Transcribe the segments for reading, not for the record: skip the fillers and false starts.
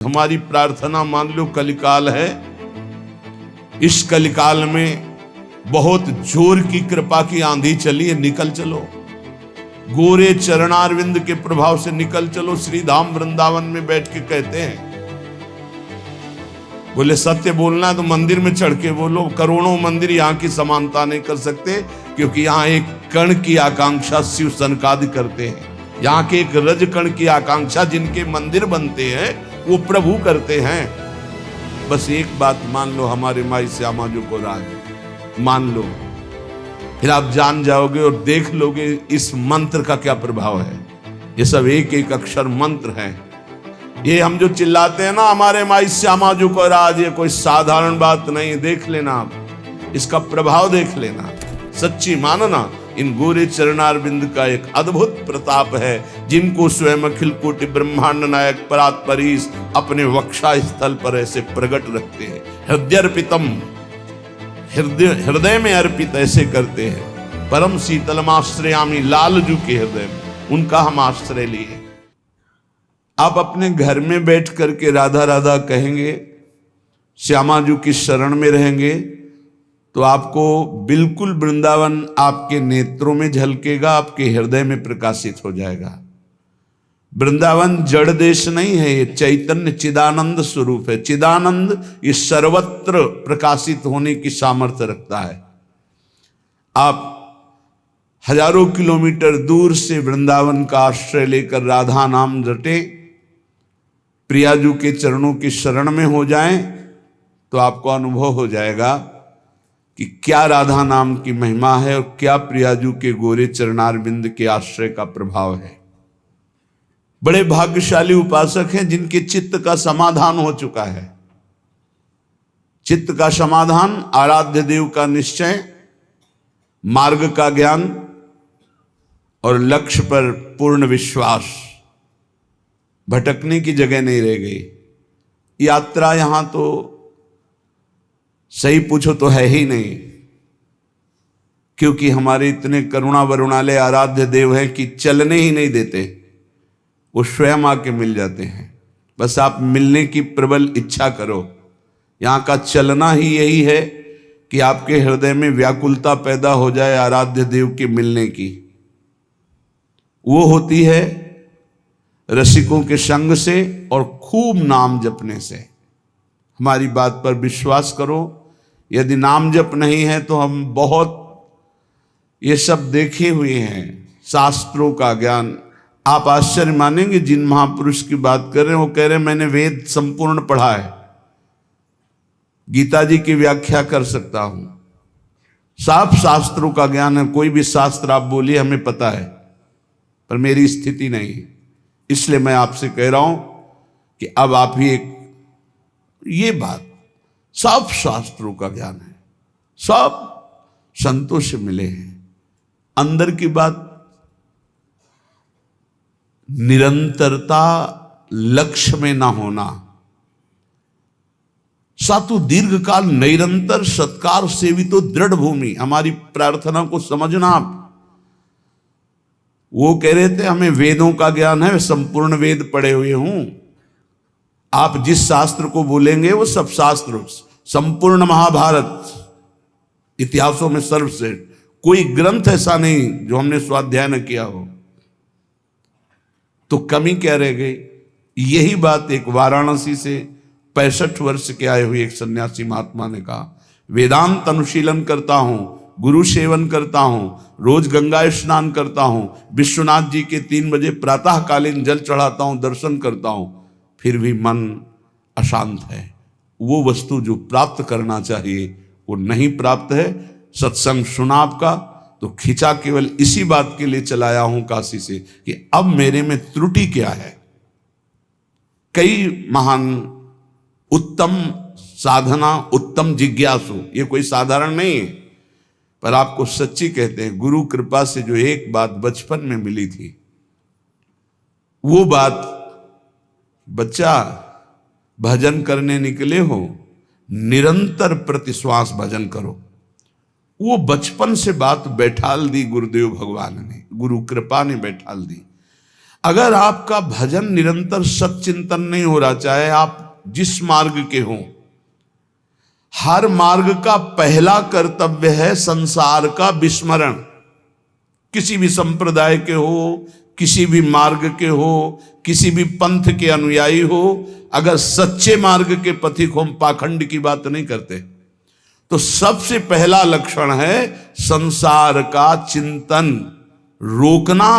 हमारी प्रार्थना मान लो कलिकाल है, इस कलिकाल में बहुत जोर की कृपा की आंधी चली है, निकल चलो, गोरे चरणारविंद के प्रभाव से निकल चलो। श्री धाम वृंदावन में बैठ के कहते हैं, बोले सत्य बोलना है तो मंदिर में चढ़ के बोलो। करोड़ों मंदिर यहाँ की समानता नहीं कर सकते, क्योंकि यहाँ एक कण की आकांक्षा शिव सनकादि करते हैं। यहाँ के एक रज कण की आकांक्षा जिनके मंदिर बनते हैं वो प्रभु करते हैं। बस एक बात मान लो, हमारे माई श्यामा जी को राज मान लो, फिर आप जान जाओगे और देख लोगे इस मंत्र का क्या प्रभाव है। ये सब एक एक अक्षर मंत्र है। ये हम जो चिल्लाते हैं ना, हमारे माई श्यामा जी को राज, ये कोई साधारण बात नहीं। देख लेना आप, इसका प्रभाव देख लेना, सच्ची मानना। इन गोरे चरणारविंद का एक अद्भुत प्रताप है, जिनको स्वयं अखिल कोटि ब्रह्मांड नायक परात्परीश अपने वक्षा स्थल पर ऐसे प्रकट रखते हैं। हृदयर्पितम, हृदय में अर्पित ऐसे करते हैं। परम शीतलमाश्रयामी, लालजू के हृदय में उनका हम आश्रय लिए। आप अपने घर में बैठ करके राधा राधा कहेंगे, श्यामा जी की शरण में रहेंगे, तो आपको बिल्कुल वृंदावन आपके नेत्रों में झलकेगा, आपके हृदय में प्रकाशित हो जाएगा। वृंदावन जड़ देश नहीं है, ये चैतन्य चिदानंद स्वरूप है। चिदानंद ये सर्वत्र प्रकाशित होने की सामर्थ्य रखता है। आप हजारों किलोमीटर दूर से वृंदावन का आश्रय लेकर राधा नाम रटे, प्रियाजू के चरणों की शरण में हो जाएं, तो आपको अनुभव हो जाएगा कि क्या राधा नाम की महिमा है और क्या प्रियाजू के गोरे चरणारविंद के आश्रय का प्रभाव है। बड़े भाग्यशाली उपासक हैं जिनके चित्त का समाधान हो चुका है। चित्त का समाधान, आराध्य देव का निश्चय, मार्ग का ज्ञान और लक्ष्य पर पूर्ण विश्वास। भटकने की जगह नहीं रह गई। यात्रा यहां तो सही पूछो तो है ही नहीं, क्योंकि हमारे इतने करुणा वरुणालय आराध्य देव हैं कि चलने ही नहीं देते, वो स्वयं आके मिल जाते हैं। बस आप मिलने की प्रबल इच्छा करो। यहाँ का चलना ही यही है कि आपके हृदय में व्याकुलता पैदा हो जाए आराध्य देव के मिलने की। वो होती है रसिकों के संग से और खूब नाम जपने से। हमारी बात पर विश्वास करो, यदि नाम जप नहीं है तो हम बहुत ये सब देखे हुए हैं, शास्त्रों का ज्ञान। आप आश्चर्य मानेंगे, जिन महापुरुष की बात कर रहे हैं वो कह रहे हैं मैंने वेद संपूर्ण पढ़ा है, गीता जी की व्याख्या कर सकता हूं, साफ शास्त्रों का ज्ञान है। कोई भी शास्त्र आप बोलिए हमें पता है, पर मेरी स्थिति नहीं। इसलिए मैं आपसे कह रहा हूं कि अब आप ही एक ये बात, सब शास्त्रों का ज्ञान है, सब संतों से मिले हैं। अंदर की बात, निरंतरता लक्ष्य में ना होना, सातु दीर्घकाल निरंतर सत्कार सेवितो दृढ़ भूमि। हमारी प्रार्थना को समझना आप। वो कह रहे थे हमें वेदों का ज्ञान है, संपूर्ण वेद पढ़े हुए हूं। आप जिस शास्त्र को बोलेंगे वो सब शास्त्र, संपूर्ण महाभारत, इतिहासों में सर्वश्रेष्ठ, कोई ग्रंथ ऐसा नहीं जो हमने स्वाध्याय न किया हो। तो कमी क्या रह गई? यही बात एक वाराणसी से 65 वर्ष के आए हुए एक सन्यासी महात्मा ने कहा, वेदांत अनुशीलन करता हूं, गुरु सेवन करता हूं, रोज गंगा स्नान करता हूं, विश्वनाथ जी के 3 बजे प्रातःकालीन जल चढ़ाता हूं, दर्शन करता हूं, फिर भी मन अशांत है। वो वस्तु जो प्राप्त करना चाहिए वो नहीं प्राप्त है। सत्संग सुना आपका तो खिंचा केवल इसी बात के लिए चलाया हूं काशी से कि अब मेरे में त्रुटि क्या है। कई महान उत्तम साधना, उत्तम जिज्ञासु, ये कोई साधारण नहीं है, पर आपको सच्ची कहते हैं, गुरु कृपा से जो एक बात बचपन में मिली थी, वो बात, बच्चा भजन करने निकले हो, निरंतर प्रतिश्वास भजन करो। वो बचपन से बात बैठाल दी गुरुदेव भगवान ने, गुरु कृपा ने बैठाल दी। अगर आपका भजन निरंतर सच्चिंतन नहीं हो रहा, चाहे आप जिस मार्ग के हों, हर मार्ग का पहला कर्तव्य है संसार का विस्मरण। किसी भी संप्रदाय के हो, किसी भी मार्ग के हो, किसी भी पंथ के अनुयायी हो, अगर सच्चे मार्ग के पथिक हो, हम पाखंड की बात नहीं करते, तो सबसे पहला लक्षण है संसार का चिंतन रोकना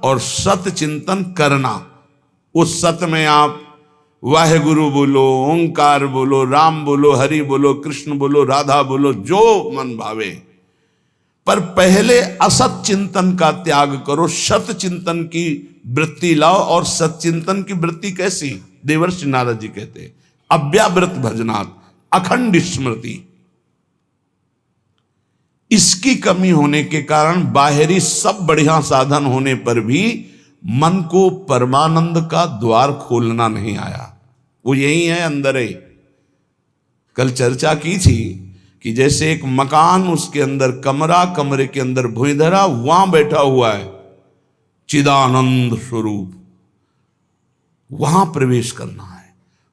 और सत चिंतन करना। उस सत में आप वाहेगुरु बोलो, ओंकार बोलो, राम बोलो, हरि बोलो, कृष्ण बोलो, राधा बोलो, जो मन भावे, पर पहले असत चिंतन का त्याग करो, सत चिंतन की वृत्ति लाओ। और सत चिंतन की वृत्ति कैसी? देवर्षि नारद जी कहते हैं अव्यावृत भजनात्, अखंड स्मृति। इसकी कमी होने के कारण बाहरी सब बढ़िया साधन होने पर भी मन को परमानंद का द्वार खोलना नहीं आया। वो यही है, अंदर है। कल चर्चा की थी कि जैसे एक मकान, उसके अंदर कमरा, कमरे के अंदर भुइंधरा, वहां बैठा हुआ है चिदानंद स्वरूप, वहां प्रवेश करना है।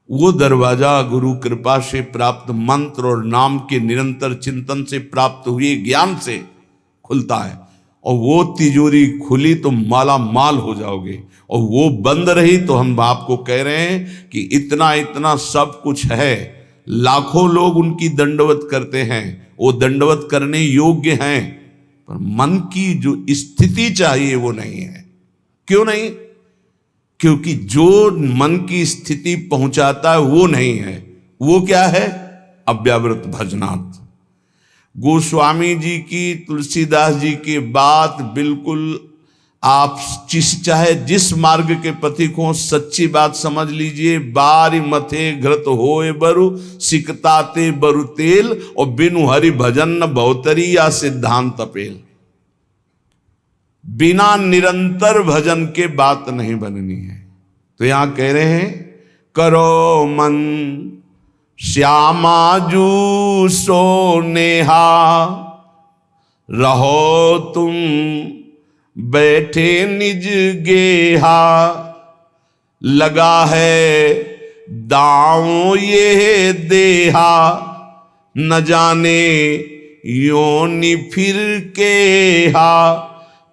वो दरवाजा गुरु कृपा से प्राप्त मंत्र और नाम के निरंतर चिंतन से प्राप्त हुए ज्ञान से खुलता है। और वो तिजोरी खुली तो माला माल हो जाओगे, और वो बंद रही तो हम आपको कह रहे हैं कि इतना इतना सब कुछ है, लाखों लोग उनकी दंडवत करते हैं, वो दंडवत करने योग्य हैं, पर मन की जो स्थिति चाहिए वो नहीं है। क्यों नहीं? क्योंकि जो मन की स्थिति पहुंचाता है वो नहीं है। वो क्या है? अव्यावृत भजनात्। गोस्वामी जी की, तुलसीदास जी की बात बिल्कुल आप चाहे जिस मार्ग के पथिक हो, सच्ची बात समझ लीजिए। बारी मथे घृत होए बरु, सिकताते बरु तेल, और बिनु हरि भजन न बहुतरी या सिद्धांत अपेल। बिना निरंतर भजन के बात नहीं बननी है। तो यहां कह रहे हैं करो मन श्यामा जू सो नेहा, रहो तुम बैठे निज गेहा, लगा है दांव ये देहा, न जाने योनि फिर केहा,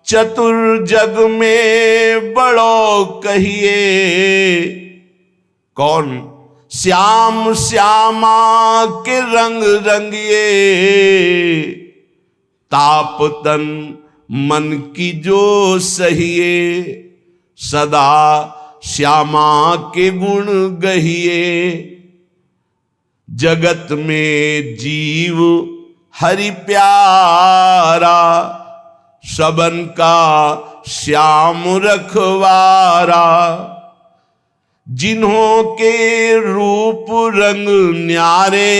चतुर जग में बड़ो कहिए। कौन? श्याम श्यामा के रंग रंगिए, ताप तन मन की जो सहिए, सदा श्यामा के गुण गहिए। जगत में जीव हरि प्यारा, सबन का श्याम रखवारा। जिन्हों के रूप रंग न्यारे,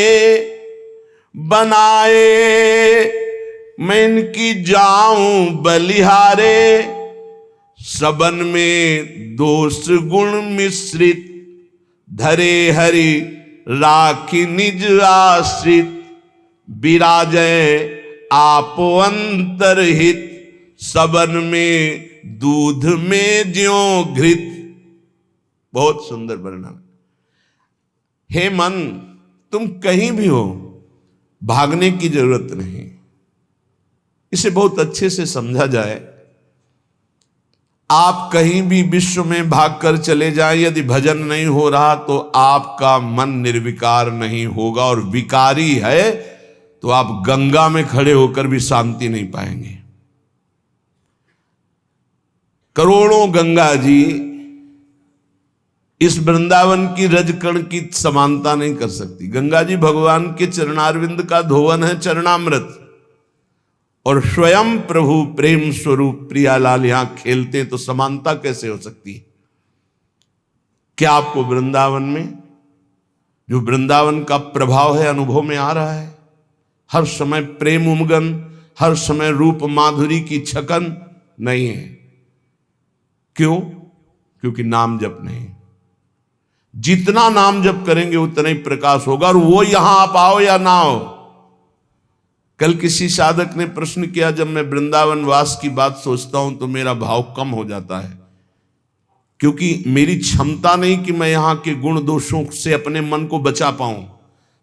बनाए मैं इनकी जाऊं बलिहारे। सबन में दोष गुण मिश्रित, धरे हरि राखी निज आश्रित। विराजय आप अंतरहित, सबन में दूध में ज्यों घृत। बहुत सुंदर वर्णन। हे मन, तुम कहीं भी हो, भागने की जरूरत नहीं। इसे बहुत अच्छे से समझा जाए। आप कहीं भी विश्व में भागकर चले जाएं, यदि भजन नहीं हो रहा तो आपका मन निर्विकार नहीं होगा, और विकारी है तो आप गंगा में खड़े होकर भी शांति नहीं पाएंगे। करोड़ों गंगा जी इस वृंदावन की रजकण की समानता नहीं कर सकती। गंगा जी भगवान के चरणारविंद का धोवन है, चरणामृत, और स्वयं प्रभु प्रेम स्वरूप प्रियालाल यहां खेलते, तो समानता कैसे हो सकती है? क्या आपको वृंदावन में जो वृंदावन का प्रभाव है अनुभव में आ रहा है? हर समय प्रेम उमगन, हर समय रूप माधुरी की छकन नहीं है। क्यों? क्योंकि नाम जप नहीं। जितना नाम जप करेंगे उतना ही प्रकाश होगा, और वो यहां आप आओ या ना हो। कल किसी साधक ने प्रश्न किया, जब मैं वृंदावन वास की बात सोचता हूं तो मेरा भाव कम हो जाता है। क्योंकि मेरी क्षमता नहीं कि मैं यहाँ के गुण दोषों से अपने मन को बचा पाऊं।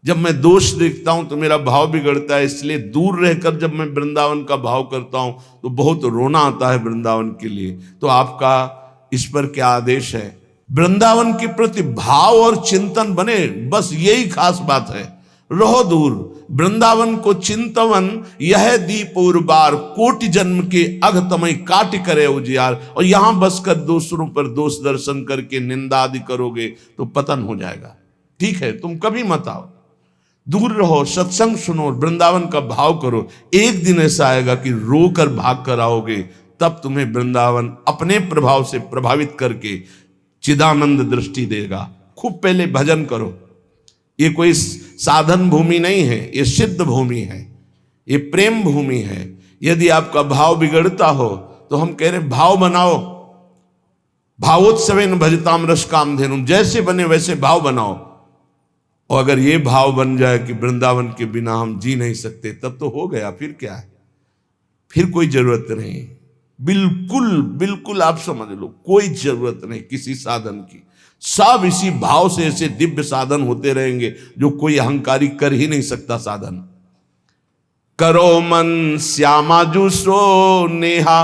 जब मैं दोष देखता हूं तो मेरा भाव बिगड़ता है, इसलिए दूर रहकर जब मैं वृंदावन का भाव करता हूं तो बहुत रोना आता है वृंदावन के लिए। तो आपका इस पर क्या आदेश है? वृंदावन के प्रति भाव और चिंतन बने, बस यही खास बात है। रहो दूर, वृंदावन को चिंतवन यह दीप और बार, कोटि जन्म के अघ तमय काट करे उजियार। और यहां बसकर दूसरों पर दोष दर्शन करके निंदा आदि करोगे तो पतन हो जाएगा। ठीक है, तुम कभी मत आओ, दूर रहो, सत्संग सुनो, वृंदावन का भाव करो। एक दिन ऐसा आएगा कि रोकर भाग कर आओगे, तब तुम्हें वृंदावन अपने प्रभाव से प्रभावित करके चिदानंद दृष्टि देगा। खूब पहले भजन करो। ये कोई साधन भूमि नहीं है, ये सिद्ध भूमि है, ये प्रेम भूमि है। यदि आपका भाव बिगड़ता हो तो हम कह रहे भाव बनाओ। भावोत्सवेन भजताम रस कामधेनुम, जैसे बने वैसे भाव बनाओ। और अगर ये भाव बन जाए कि वृंदावन के बिना हम जी नहीं सकते, तब तो हो गया। फिर क्या है, फिर कोई जरूरत नहीं। बिल्कुल बिल्कुल आप समझ लो, कोई जरूरत नहीं किसी साधन की। सब इसी भाव से ऐसे दिव्य साधन होते रहेंगे जो कोई अहंकारी कर ही नहीं सकता साधन। करो मन श्यामाजू सो नेहा,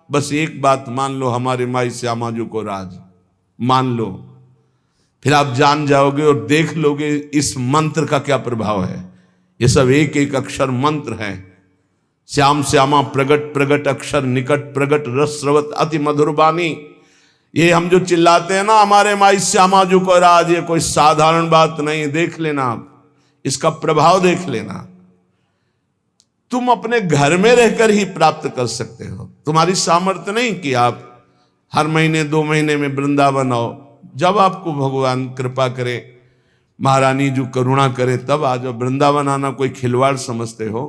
बस एक बात मान लो, हमारे माई श्यामाजू को राज मान लो, फिर आप जान जाओगे और देख लोगे इस मंत्र का क्या प्रभाव है। ये सब एक एक अक्षर मंत्र है। श्याम श्यामा प्रगट प्रगट अक्षर निकट प्रगट रस स्रवत अति मधुर बानी। ये हम जो चिल्लाते हैं ना हमारे माई श्यामाजू को राज, ये कोई साधारण बात नहीं। देख लेना आप, इसका प्रभाव देख लेना। तुम अपने घर में रहकर ही प्राप्त कर सकते हो। तुम्हारी सामर्थ्य नहीं कि आप हर महीने 2 महीने में वृंदावन आओ। जब आपको भगवान कृपा करे, महारानी जो करुणा करे, तब आ जाओ। वृंदावन आना कोई खिलवाड़ समझते हो?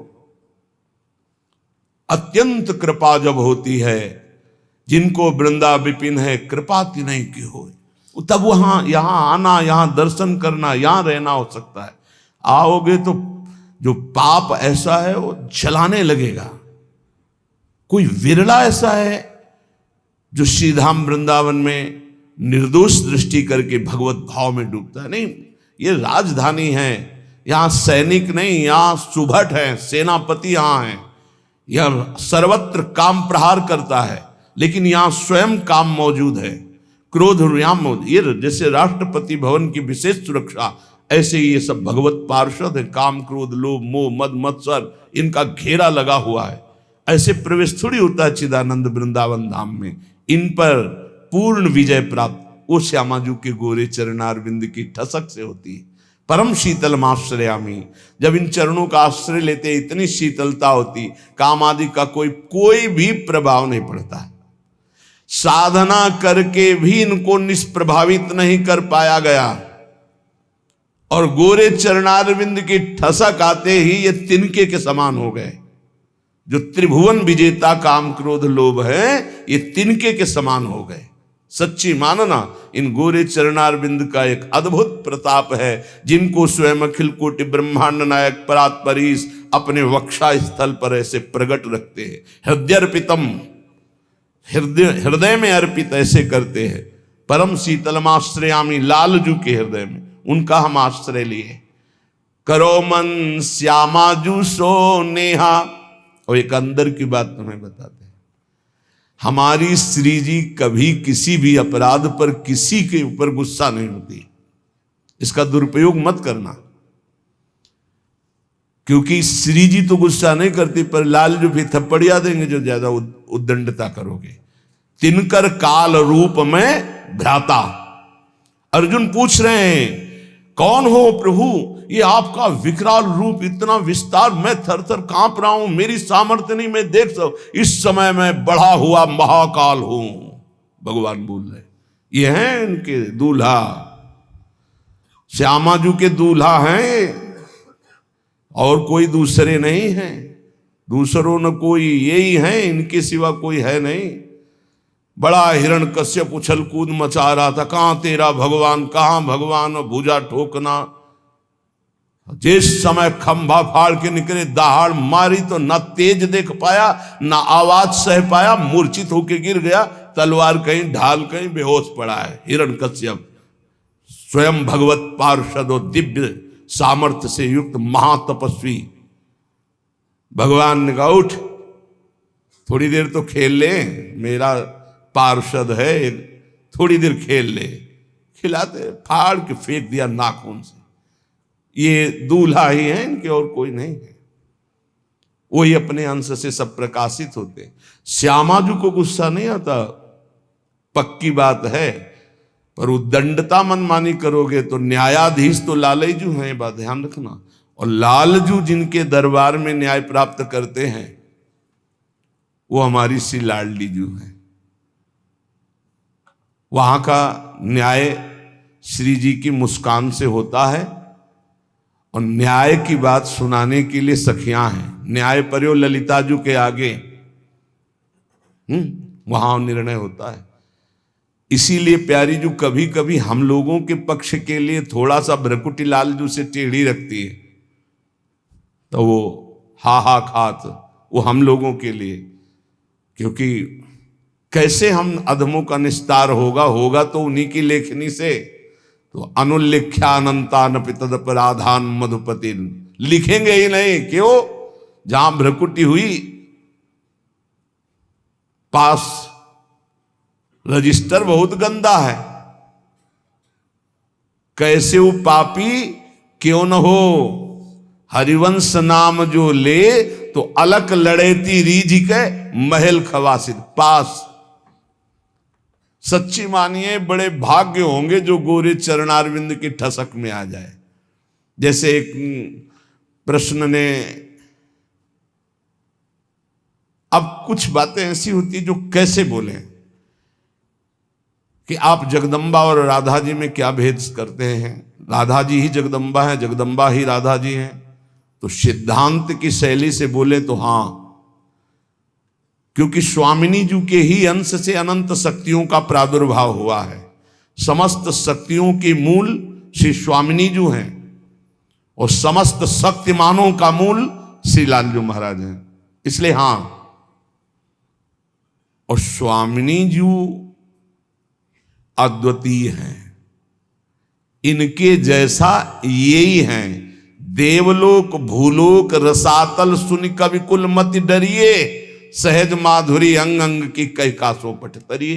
अत्यंत कृपा जब होती है, जिनको वृंदा विपिन है कृपा तिन्हीं की हो, तब वहां यहां आना, यहां दर्शन करना, यहां रहना हो सकता है। आओगे तो जो पाप ऐसा है वो जलाने लगेगा। कोई विरला ऐसा है जो श्रीधाम वृंदावन में निर्दोष दृष्टि करके भगवत भाव में डूबता है। नहीं, ये राजधानी है, यहां सैनिक नहीं, यहां सुभट है, सेनापति यहां है। यह सर्वत्र काम प्रहार करता है, लेकिन यहां स्वयं काम मौजूद है। क्रोध यहाँ मौजूद, ये जैसे राष्ट्रपति भवन की विशेष सुरक्षा, ऐसे ही ये सब भगवत पार्षद है। काम क्रोध लोभ मोह मद मत्सर, इनका घेरा लगा हुआ है। ऐसे प्रवेश थोड़ी होता है चिदानंद वृंदावन धाम में। इन पर पूर्ण विजय प्राप्त वो श्यामाजू के गोरे चरणारविंद की ठसक से होती है। परम शीतल आश्रयामी, जब इन चरणों का आश्रय लेते इतनी शीतलता होती, काम आदि का कोई भी प्रभाव नहीं पड़ता है। साधना करके भी इनको निष्प्रभावित नहीं कर पाया गया, और गोरे चरणारविंद की ठसक आते ही ये तिनके के समान हो गए। जो त्रिभुवन विजेता काम क्रोध लोभ है, ये तिनके के समान हो गए। सच्ची मानना, इन गोरे चरणारविंद का एक अद्भुत प्रताप है, जिनको स्वयं अखिल कोटि ब्रह्मांड नायक परात्परीश अपने वक्षा स्थल पर ऐसे प्रकट रखते हैं। हृदयर्पितम, हृदय में अर्पित ऐसे करते हैं। परम शीतलमाश्रयामी, लालजू के हृदय में उनका हम आश्रय लिए। करो मन श्यामाजू सो नेहा। और एक अंदर की बात तुम्हें बताते हैं, हमारी श्री जी कभी किसी भी अपराध पर किसी के ऊपर गुस्सा नहीं होती। इसका दुरुपयोग मत करना, क्योंकि श्री जी तो गुस्सा नहीं करती, पर लाल जो भी थप्पड़िया देंगे जो ज्यादा उद्दंडता करोगे। तिनकर काल रूप में भ्राता। अर्जुन पूछ रहे हैं कौन हो प्रभु, ये आपका विकराल रूप, इतना विस्तार, मैं थर थर कांप रहा हूं, मेरी सामर्थ्य नहीं, मैं देख सकूं। इस समय मैं बढ़ा हुआ महाकाल हूं, भगवान बोल रहे। ये हैं इनके दूल्हा, श्यामाजू के दूल्हा हैं, और कोई दूसरे नहीं हैं। दूसरों न कोई, यही हैं, इनके सिवा कोई है नहीं। बड़ा हिरण्यकश्यप उछल कूद मचा रहा था, कहां तेरा भगवान, कहां भगवान, और भुजा ठोकना। जिस समय खंभा फाड़ के निकले, दहाड़ मारी तो ना तेज देख पाया, ना आवाज सह पाया, मूर्छित होके गिर गया। तलवार कहीं ढाल कहीं बेहोश पड़ा है। हिरण्यकश्यप स्वयं भगवत पार्षद और दिव्य सामर्थ्य से युक्त महातपस्वी, भगवान ने कहा उठ थोड़ी देर तो खेल ले, मेरा पार्षद है, थोड़ी देर खेल ले। खिलाते फाड़ के फेंक दिया नाखून से। ये दूल्हा ही है इनके और कोई नहीं है, वही अपने अंश से सब प्रकाशित होते। श्यामाजू को गुस्सा नहीं आता, पक्की बात है, पर उद्दंडता मनमानी करोगे तो न्यायाधीश तो लालजू हैं, ये बात ध्यान रखना। और लालजू जिनके दरबार में न्याय प्राप्त करते हैं वो हमारी सी लाडली जू है। वहां का न्याय श्री जी की मुस्कान से होता है और न्याय की बात सुनाने के लिए सखियां हैं। न्याय पर्यो ललिताजू के आगे वहां निर्णय होता है। इसीलिए प्यारी जू कभी कभी हम लोगों के पक्ष के लिए थोड़ा सा भ्रकुटी लालजू से टेढ़ी रखती है, तो वो हा खात वो हम लोगों के लिए, क्योंकि कैसे हम अधमों का निस्तार होगा तो उन्हीं की लेखनी से। तो अनुल्लिख्यानंतान पितदपराधान मधुपति, लिखेंगे ही नहीं, क्यों? जहां भ्रकुटी हुई पास रजिस्टर बहुत गंदा है, कैसे वो पापी क्यों न हो, हरिवंश नाम जो ले तो अलक लड़ेती रीझ के महल खवासिद पास। सच्ची मानिए बड़े भाग्य होंगे जो गोरे चरणारविंद की ठसक में आ जाए। जैसे एक प्रश्न ने, अब कुछ बातें ऐसी होती जो कैसे बोले कि आप जगदम्बा और राधा जी में क्या भेद करते हैं, राधा जी ही जगदम्बा है, जगदम्बा ही राधा जी हैं। तो सिद्धांत की शैली से बोले तो हां, क्योंकि स्वामिनी जी के ही अंश से अनंत शक्तियों का प्रादुर्भाव हुआ है। समस्त शक्तियों के मूल श्री स्वामिनी जी हैं और समस्त शक्तिमानों का मूल श्री लालजू महाराज हैं। इसलिए हां, और स्वामिनी जी अद्वितीय हैं, इनके जैसा यही हैं। देवलोक भूलोक रसातल सुन कवि कुल मति डरिए, सहज माधुरी अंग अंग की कई कासों पट तरिए।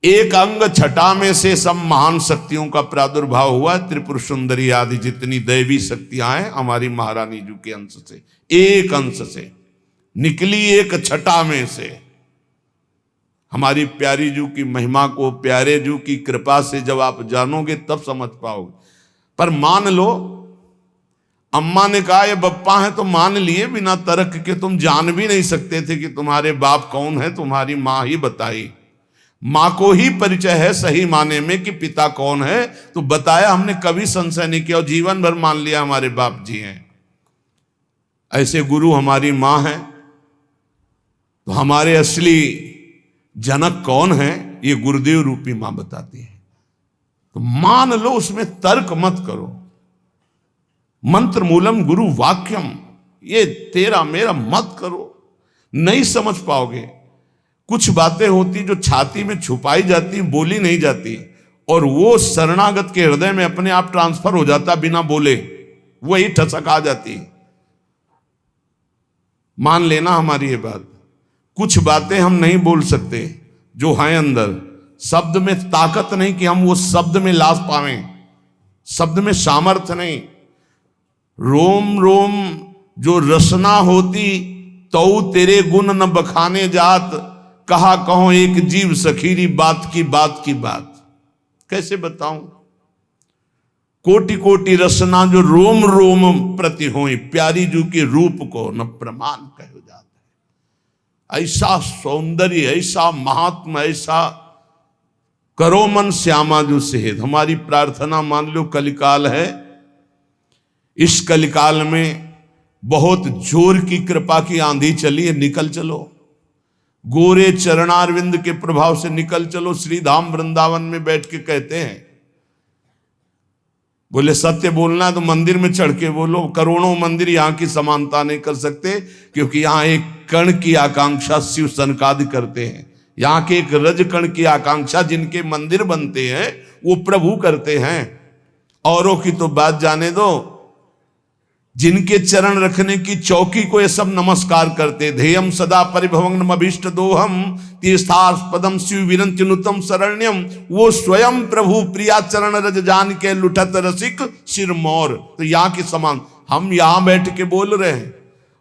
एक अंग छटा में से सब महान शक्तियों का प्रादुर्भाव हुआ। त्रिपुर सुंदरी आदि जितनी दैवी शक्तियां हैं हमारी महारानी जी के अंश से, एक अंश से निकली, एक छटा में से। हमारी प्यारी जू की महिमा को प्यारे जू की कृपा से जब आप जानोगे तब समझ पाओगे। पर मान लो अम्मा ने कहा ये बप्पा है तो मान लिए, बिना तर्क के तुम जान भी नहीं सकते थे कि तुम्हारे बाप कौन है, तुम्हारी माँ ही बताई। माँ को ही परिचय है सही माने में कि पिता कौन है, तो बताया, हमने कभी संशय नहीं किया और जीवन भर मान लिया हमारे बाप जी हैं। ऐसे गुरु हमारी माँ है, तो हमारे असली जनक कौन है ये गुरुदेव रूपी माँ बताती है। तो मान लो, उसमें तर्क मत करो। मंत्र मूलम गुरु वाक्यम, ये तेरा मेरा मत करो, नहीं समझ पाओगे। कुछ बातें होती जो छाती में छुपाई जाती, बोली नहीं जाती, और वो शरणागत के हृदय में अपने आप ट्रांसफर हो जाता बिना बोले, वही ठसक आ जाती। मान लेना हमारी ये बात। कुछ बातें हम नहीं बोल सकते जो हैं अंदर, शब्द में ताकत नहीं कि हम वो शब्द में लाश पावें, शब्द में सामर्थ्य नहीं। रोम रोम जो रसना होती तो तेरे गुण न बखाने जात, कहा कहो एक जीव सखीरी बात की बात। कैसे बताऊं? कोटि कोटि रसना जो रोम रोम प्रति होई, प्यारी जू के रूप को न प्रमाण कहो जाता है। ऐसा सौंदर्य, ऐसा महात्मा, ऐसा करो मन श्यामा जू सेहत। हमारी प्रार्थना मान लो कलिकाल है, इस कलिकाल में बहुत जोर की कृपा की आंधी चली है, निकल चलो। गोरे चरणारविंद के प्रभाव से निकल चलो। श्री धाम वृंदावन में बैठ के कहते हैं, बोले सत्य बोलना है तो मंदिर में चढ़ के बोलो। करोड़ों मंदिर यहाँ की समानता नहीं कर सकते, क्योंकि यहाँ एक कण की आकांक्षा शिव सनकादि करते हैं। यहाँ के एक रज कण की आकांक्षा जिनके मंदिर बनते हैं वो प्रभु करते हैं। औरों की तो बात जाने दो, जिनके चरण रखने की चौकी को ये सब नमस्कार करते। ध्येयम सदा परिभवग्नम अभीष्ट दोहम तीर्थास्पदम शिव विरंति नुतम शरण्यम, वो स्वयं प्रभु प्रिया चरण रज जान के लुठत रसिक सिर मोर। तो यहाँ के समान हम यहाँ बैठ के बोल रहे हैं,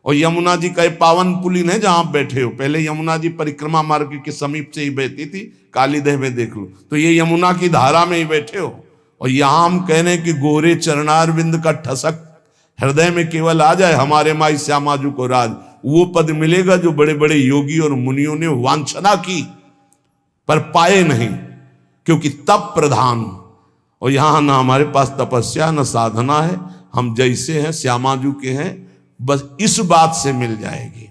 और यमुना जी का पावन पुलिन है जहां आप बैठे हो। पहले यमुना जी परिक्रमा मार्ग के समीप से ही बहती थी, कालीदह में देख लो, तो ये यमुना की धारा में ही बैठे हो। और यहां हम कह रहे हैं कि गोरे चरणारविंद का ठसक हृदय में केवल आ जाए, हमारे माई श्यामाजू को राज, वो पद मिलेगा जो बड़े बड़े योगी और मुनियों ने वांछना की पर पाए नहीं, क्योंकि तप प्रधान। और यहां ना हमारे पास तपस्या न साधना है, हम जैसे हैं श्यामाजू के हैं, बस इस बात से मिल जाएगी।